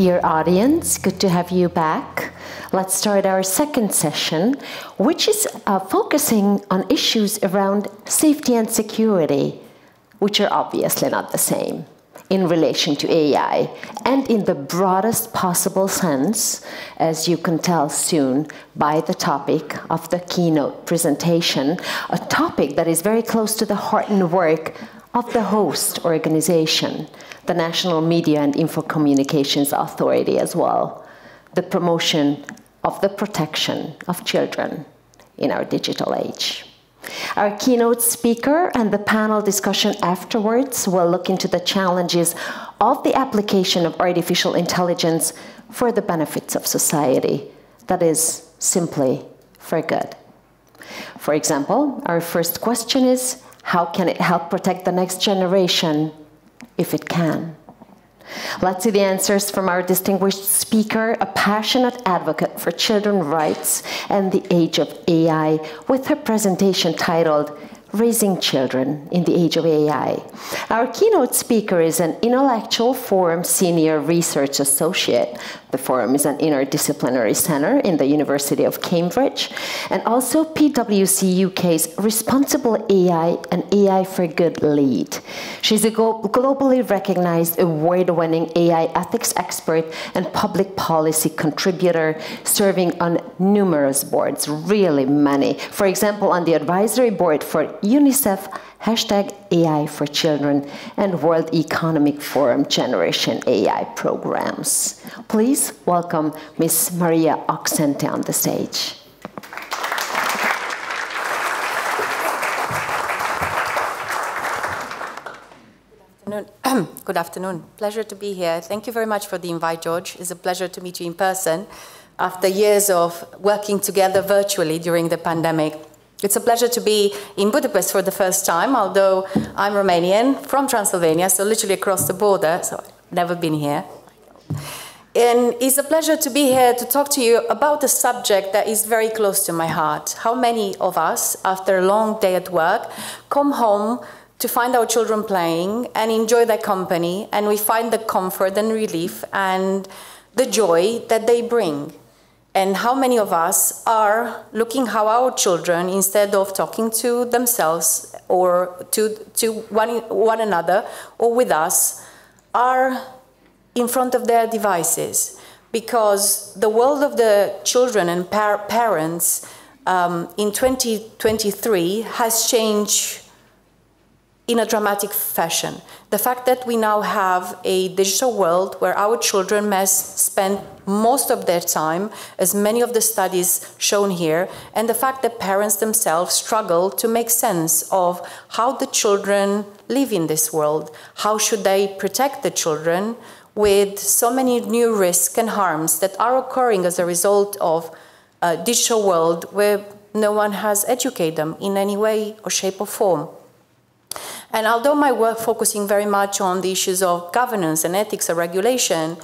Dear audience, good to have you back. Let's start our second session, which is focusing on issues around safety and security, which are obviously not the same in relation to AI, and in the broadest possible sense, as you can tell soon by the topic of the keynote presentation, a topic that is very close to the heart and work of the host organization, the National Media and Infocommunications Authority as well, the promotion of the protection of children in our digital age. Our keynote speaker and the panel discussion afterwards will look into the challenges of the application of artificial intelligence for the benefits of society, that is, simply for good. For example, our first question is, how can it help protect the next generation, if it can? Let's see the answers from our distinguished speaker, a passionate advocate for children's rights and the age of AI, with her presentation titled, Raising Children in the Age of AI. Our keynote speaker is an Intellectual Forum Senior Research Associate. The Forum is an interdisciplinary center in the University of Cambridge, and also PwC UK's Responsible AI and AI for Good lead. She's a globally recognized award-winning AI ethics expert and public policy contributor, serving on numerous boards, really many. For example, on the advisory board for UNICEF, #AI for Children, and World Economic Forum Generation AI programs. Please welcome Ms. Maria Axente on the stage. Good afternoon. Pleasure to be here. Thank you very much for the invite, George. It's a pleasure to meet you in person after years of working together virtually during the pandemic. It's a pleasure to be in Budapest for the first time, although I'm Romanian from Transylvania, so literally across the border, so I've never been here. And it's a pleasure to be here to talk to you about a subject that is very close to my heart. How many of us, after a long day at work, come home to find our children playing and enjoy their company, and we find the comfort and relief and the joy that they bring? And how many of us are looking how our children, instead of talking to themselves or to one another or with us, are in front of their devices? Because the world of the children and parents in 2023 has changed in a dramatic fashion. The fact that we now have a digital world where our children must spend most of their time, as many of the studies shown here, and the fact that parents themselves struggle to make sense of how the children live in this world. How should they protect the children with so many new risks and harms that are occurring as a result of a digital world where no one has educated them in any way or shape or form? And although my work focusing very much on the issues of governance and ethics and regulation,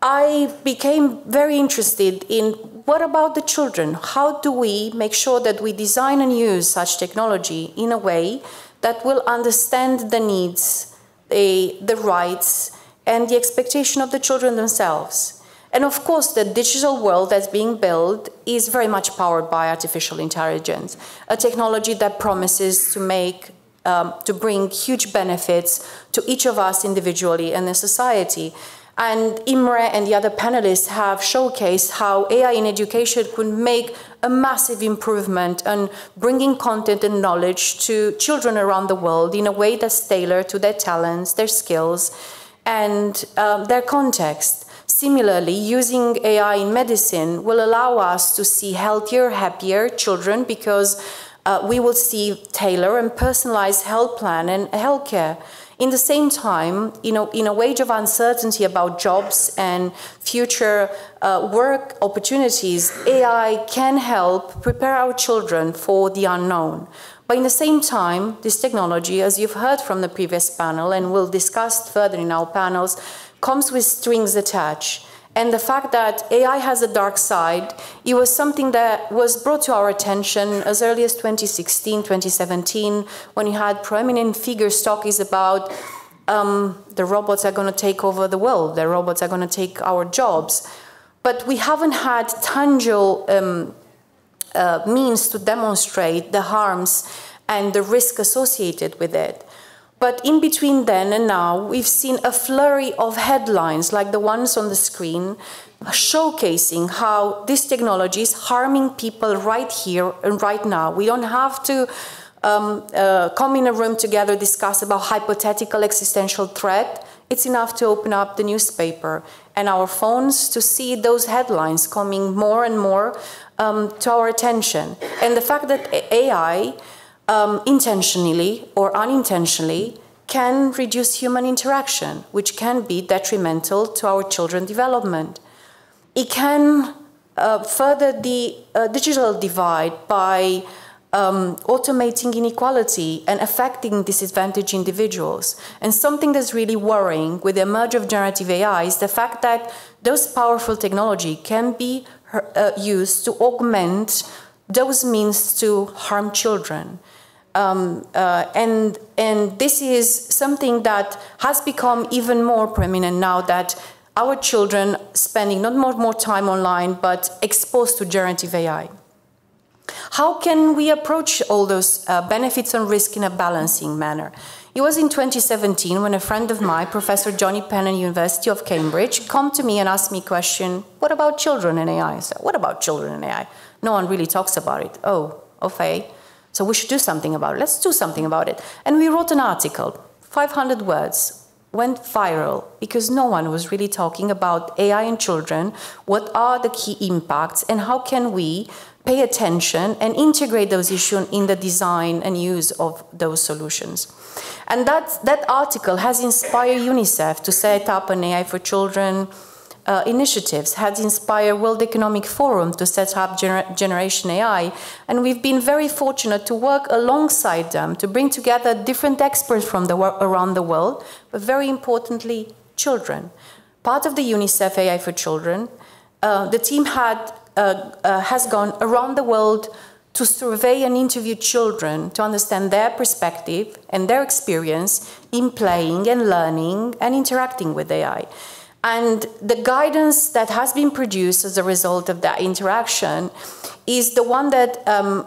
I became very interested in what about the children? How do we make sure that we design and use such technology in a way that will understand the needs, the rights, and the expectation of the children themselves? And of course, the digital world that's being built is very much powered by artificial intelligence, a technology that promises to bring huge benefits to each of us individually and in society. And Imre and the other panelists have showcased how AI in education could make a massive improvement on bringing content and knowledge to children around the world in a way that's tailored to their talents, their skills, and their context. Similarly, using AI in medicine will allow us to see healthier, happier children, because we will see tailored and personalized health plan and healthcare. In the same time, in a age of uncertainty about jobs and future work opportunities, AI can help prepare our children for the unknown. But in the same time, this technology, as you've heard from the previous panel, and we'll discuss further in our panels, comes with strings attached. And the fact that AI has a dark side, it was something that was brought to our attention as early as 2016, 2017, when you had prominent figures talking about the robots are going to take over the world, the robots are going to take our jobs. But we haven't had tangible means to demonstrate the harms and the risk associated with it. But in between then and now, we've seen a flurry of headlines like the ones on the screen, showcasing how this technology is harming people right here and right now. We don't have to come in a room together, discuss about hypothetical existential threat. It's enough to open up the newspaper and our phones to see those headlines coming more and more to our attention. And the fact that AI, intentionally or unintentionally, can reduce human interaction, which can be detrimental to our children's development. It can further the digital divide by automating inequality and affecting disadvantaged individuals. And something that's really worrying with the emergence of generative AI is the fact that those powerful technology can be used to augment those means to harm children. And this is something that has become even more prominent now that our children spending not more time online, but exposed to generative AI. How can we approach all those benefits and risks in a balancing manner? It was in 2017 when a friend of mine, Professor Johnny Penn at University of Cambridge, came to me and asked me a question, what about children and AI? I said, what about children and AI? No one really talks about it. Oh, okay. So we should do something about it. Let's do something about it. And we wrote an article, 500 words, went viral because no one was really talking about AI and children, what are the key impacts, and how can we pay attention and integrate those issues in the design and use of those solutions. And that article has inspired UNICEF to set up an AI for children initiatives, has inspired World Economic Forum to set up Generation AI, and we've been very fortunate to work alongside them to bring together different experts from around the world, but very importantly, children. Part of the UNICEF AI for Children, the team has gone around the world to survey and interview children to understand their perspective and their experience in playing and learning and interacting with AI. And the guidance that has been produced as a result of that interaction is the one that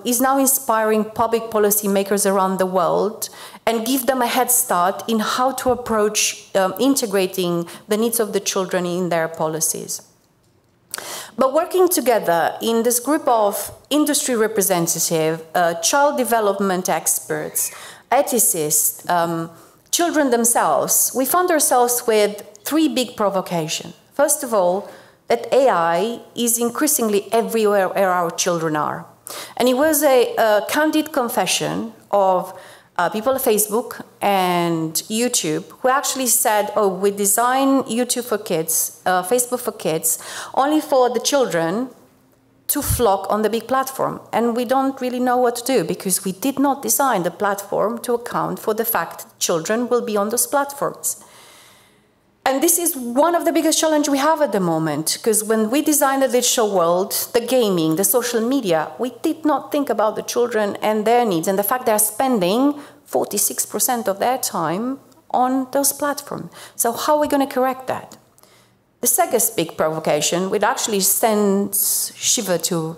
is now inspiring public policy makers around the world and give them a head start in how to approach integrating the needs of the children in their policies. But working together in this group of industry representatives, child development experts, ethicists, children themselves, we found ourselves with three big provocations. First of all, that AI is increasingly everywhere where our children are. And it was a candid confession of people at Facebook and YouTube who actually said, oh, we design YouTube for kids, Facebook for kids, only for the children to flock on the big platform. And we don't really know what to do because we did not design the platform to account for the fact that children will be on those platforms. And this is one of the biggest challenges we have at the moment, because when we designed the digital world, the gaming, the social media, we did not think about the children and their needs and the fact they're spending 46% of their time on those platforms. So how are we going to correct that? The second big provocation, which actually sends shiver to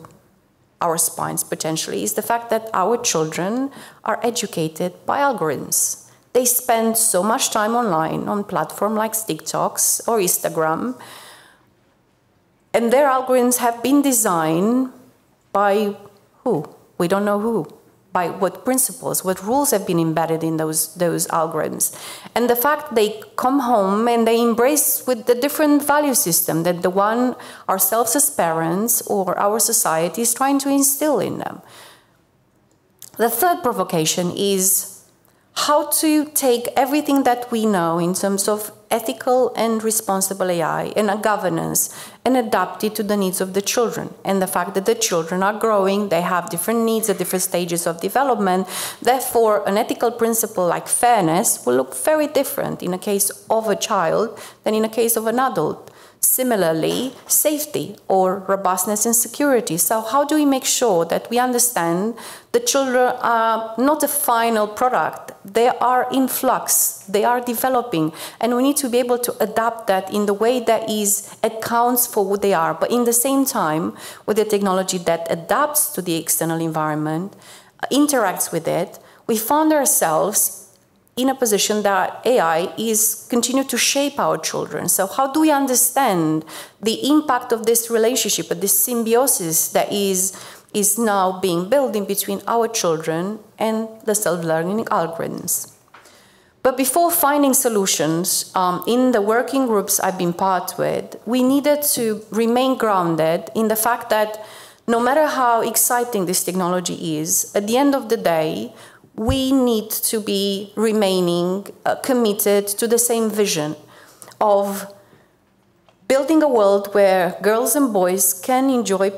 our spines potentially, is the fact that our children are educated by algorithms. They spend so much time online on platforms like TikToks or Instagram, and their algorithms have been designed by who? We don't know who. By what principles, what rules have been embedded in those algorithms. And the fact they come home and they embrace with the different value system that the one ourselves as parents or our society is trying to instill in them. The third provocation is how to take everything that we know in terms of ethical and responsible AI and a governance and adapt it to the needs of the children. And the fact that the children are growing, they have different needs at different stages of development. Therefore, an ethical principle like fairness will look very different in a case of a child than in a case of an adult. Similarly, safety or robustness and security. So how do we make sure that we understand the children are not a final product? They are in flux, they are developing, and we need to be able to adapt that in the way that accounts for who they are, but in the same time, with the technology that adapts to the external environment, interacts with it, we found ourselves in a position that AI is continue to shape our children. So how do we understand the impact of this relationship, of this symbiosis that is now being built in between our children and the self-learning algorithms? But before finding solutions, in the working groups I've been part with, we needed to remain grounded in the fact that no matter how exciting this technology is, at the end of the day, we need to be remaining committed to the same vision of building a world where girls and boys can enjoy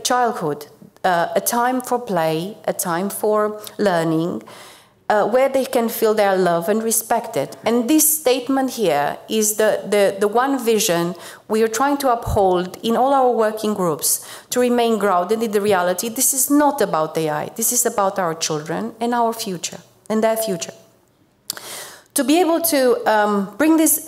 childhood, a time for play, a time for learning, where they can feel they are loved and respected. And this statement here is the one vision we are trying to uphold in all our working groups, to remain grounded in the reality. This is not about AI. This is about our children and our future, and their future. To be able to bring this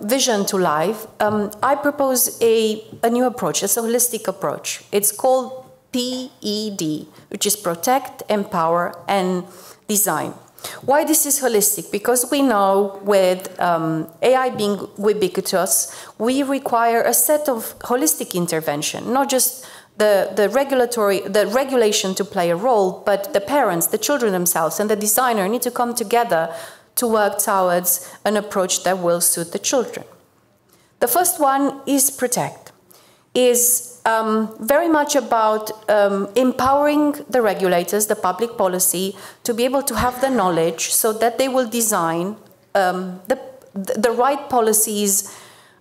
vision to life, I propose a new approach, a holistic approach. It's called PED, which is Protect, Empower, and Design. Why this is holistic? Because we know with AI being ubiquitous, we require a set of holistic intervention, not just the regulation to play a role, but the parents, the children themselves, and the designer need to come together to work towards an approach that will suit the children. The first one is Protect, is very much about empowering the regulators, the public policy, to be able to have the knowledge so that they will design the right policies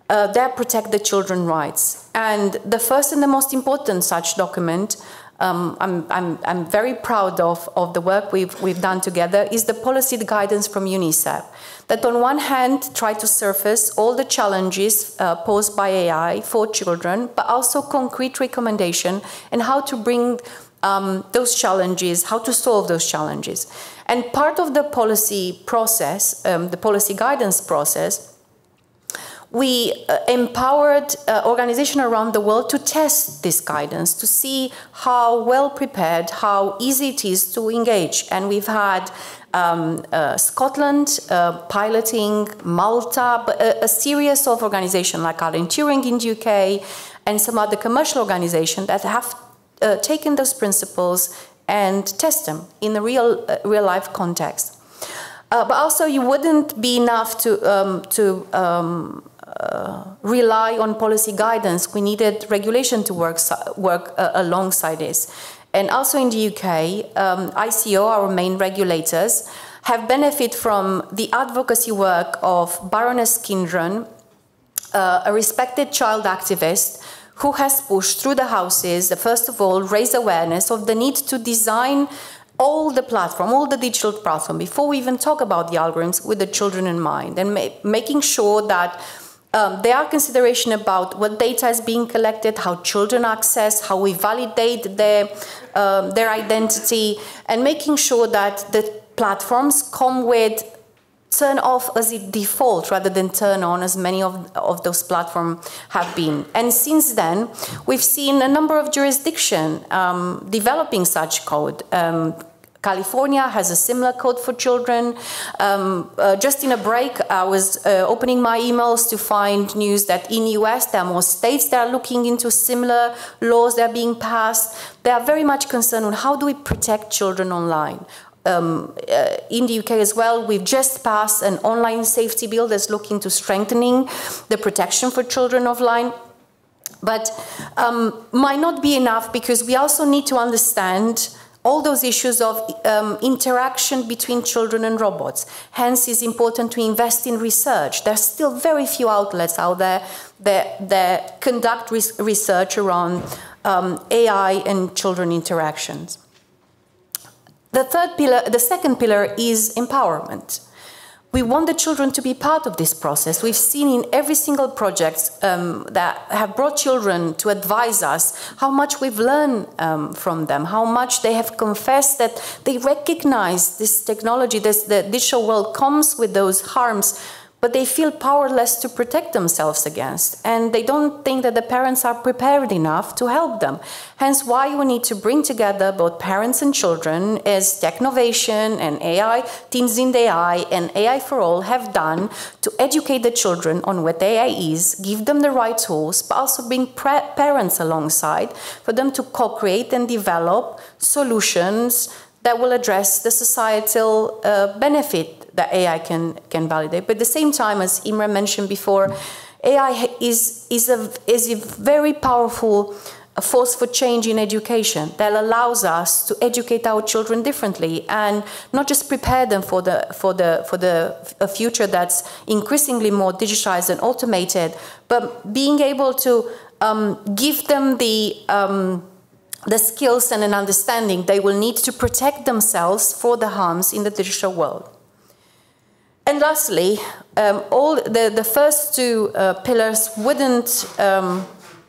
that protect the children's rights. And the first and the most important such document, I'm very proud of the work we've done together, is the policy guidance from UNICEF, that on one hand try to surface all the challenges posed by AI for children, but also concrete recommendation and how to bring those challenges, how to solve those challenges. And part of the policy process, the policy guidance process, we empowered organizations around the world to test this guidance, to see how well prepared, how easy it is to engage. And we've had Scotland piloting, Malta, but a series of organizations like Alan Turing in the UK and some other commercial organizations that have taken those principles and test them in a real life context. But also, you wouldn't be enough to rely on policy guidance. We needed regulation to work alongside this. And also in the UK, ICO, our main regulators, have benefited from the advocacy work of Baroness Kindron, a respected child activist who has pushed through the houses, first of all, raise awareness of the need to design all the platform, all the digital platform, before we even talk about the algorithms, with the children in mind, and making sure that there are considerations about what data is being collected, how children access, how we validate their identity, and making sure that the platforms come with turn off as a default rather than turn on, as many of those platforms have been. And since then, we've seen a number of jurisdictions developing such code. California has a similar code for children. Just in a break, I was opening my emails to find news that in the US, there are more states that are looking into similar laws that are being passed. They are very much concerned on how do we protect children online. In the UK as well, we've just passed an online safety bill that's looking to strengthening the protection for children offline. But might not be enough, because we also need to understand all those issues of interaction between children and robots. Hence, it's important to invest in research. There's still very few outlets out there that conduct research around AI and children interactions. The second pillar is empowerment. we want the children to be part of this process. We've seen in every single project that have brought children to advise us how much we've learned from them, how much they have confessed that they recognize this technology, the digital world comes with those harms, but they feel powerless to protect themselves against. And they don't think that the parents are prepared enough to help them. Hence why we need to bring together both parents and children, as Technovation and AI, Teams in the AI and AI for All have done, to educate the children on what AI is, give them the right tools, but also bring parents alongside for them to co-create and develop solutions that will address the societal benefit that AI can validate. But at the same time, as Imre mentioned before, AI is a very powerful force for change in education that allows us to educate our children differently and not just prepare them for a future that's increasingly more digitized and automated, but being able to give them the skills and an understanding they will need to protect themselves for the harms in the digital world. And lastly, all the first two pillars wouldn't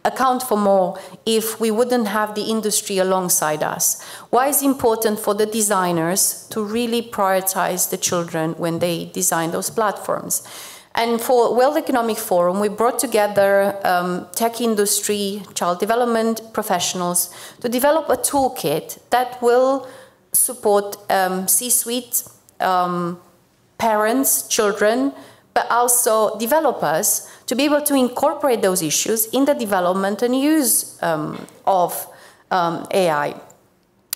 account for more if we wouldn't have the industry alongside us. Why is it important for the designers to really prioritize the children when they design those platforms? And for World Economic Forum, we brought together tech industry, child development professionals to develop a toolkit that will support C-suite, parents, children, but also developers to be able to incorporate those issues in the development and use of AI.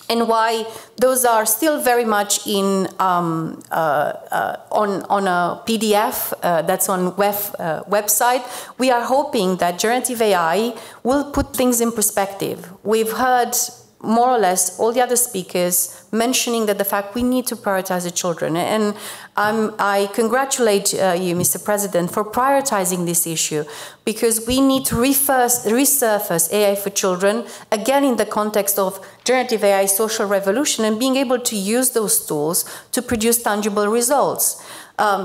And why those are still very much in on a PDF that's on website. We are hoping that generative AI will put things in perspective. We've heard more or less all the other speakers mentioning that the fact we need to prioritize the children. And I congratulate you, Mr. President, for prioritizing this issue, because we need to resurface AI for children, again in the context of generative AI social revolution and being able to use those tools to produce tangible results.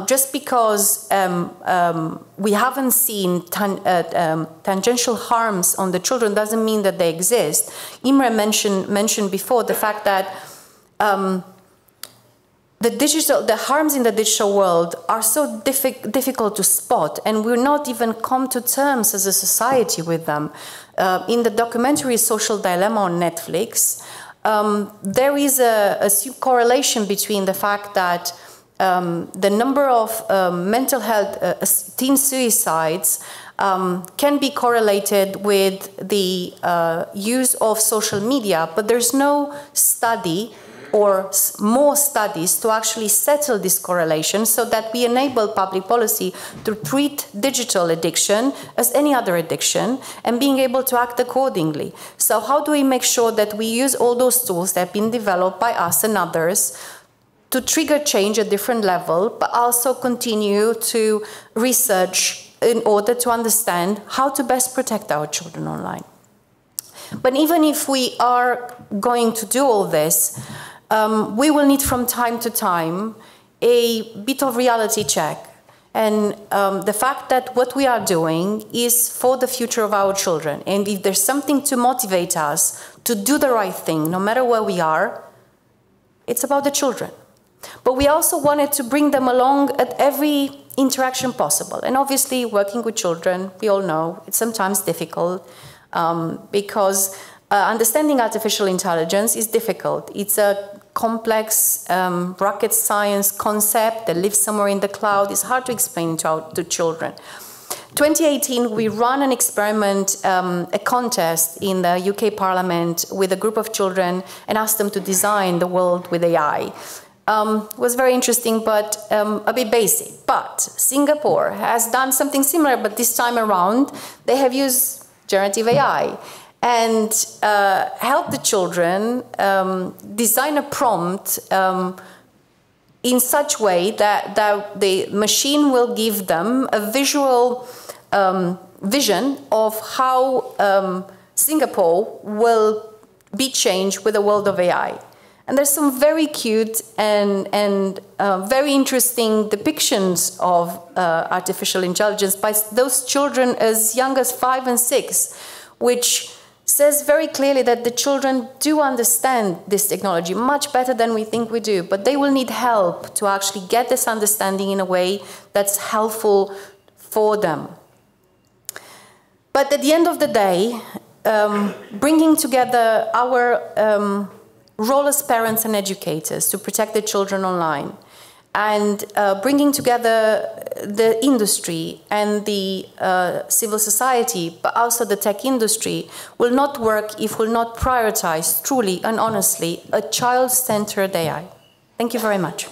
Just because we haven't seen tangential harms on the children doesn't mean that they exist. Imre mentioned before the fact that the harms in the digital world are so difficult to spot, and we're not even come to terms as a society with them. In the documentary Social Dilemma on Netflix, there is a correlation between the fact that the number of mental health teen suicides can be correlated with the use of social media, but there's no study or more studies to actually settle this correlation so that we enable public policy to treat digital addiction as any other addiction and being able to act accordingly. So how do we make sure that we use all those tools that have been developed by us and others to trigger change at different level, but also continue to research in order to understand how to best protect our children online? But even if we are going to do all this, we will need from time to time a bit of reality check. And the fact that what we are doing is for the future of our children. And if there's something to motivate us to do the right thing, no matter where we are, it's about the children. But we also wanted to bring them along at every interaction possible. And obviously, working with children, we all know, it's sometimes difficult because understanding artificial intelligence is difficult. It's a complex rocket science concept that lives somewhere in the cloud. It's hard to explain to children. 2018, we ran an experiment, a contest in the UK Parliament with a group of children and asked them to design the world with AI. It was very interesting, but a bit basic. But Singapore has done something similar, but this time around, they have used generative AI and help the children design a prompt in such way that the machine will give them a visual vision of how Singapore will be changed with the world of AI. And there's some very cute and very interesting depictions of artificial intelligence by those children as young as 5 and 6, which says very clearly that the children do understand this technology much better than we think we do, but they will need help to actually get this understanding in a way that's helpful for them. But at the end of the day, bringing together our role as parents and educators to protect the children online, and bringing together the industry and the civil society, but also the tech industry, will not work if we'll not prioritize truly and honestly a child-centered AI. Thank you very much.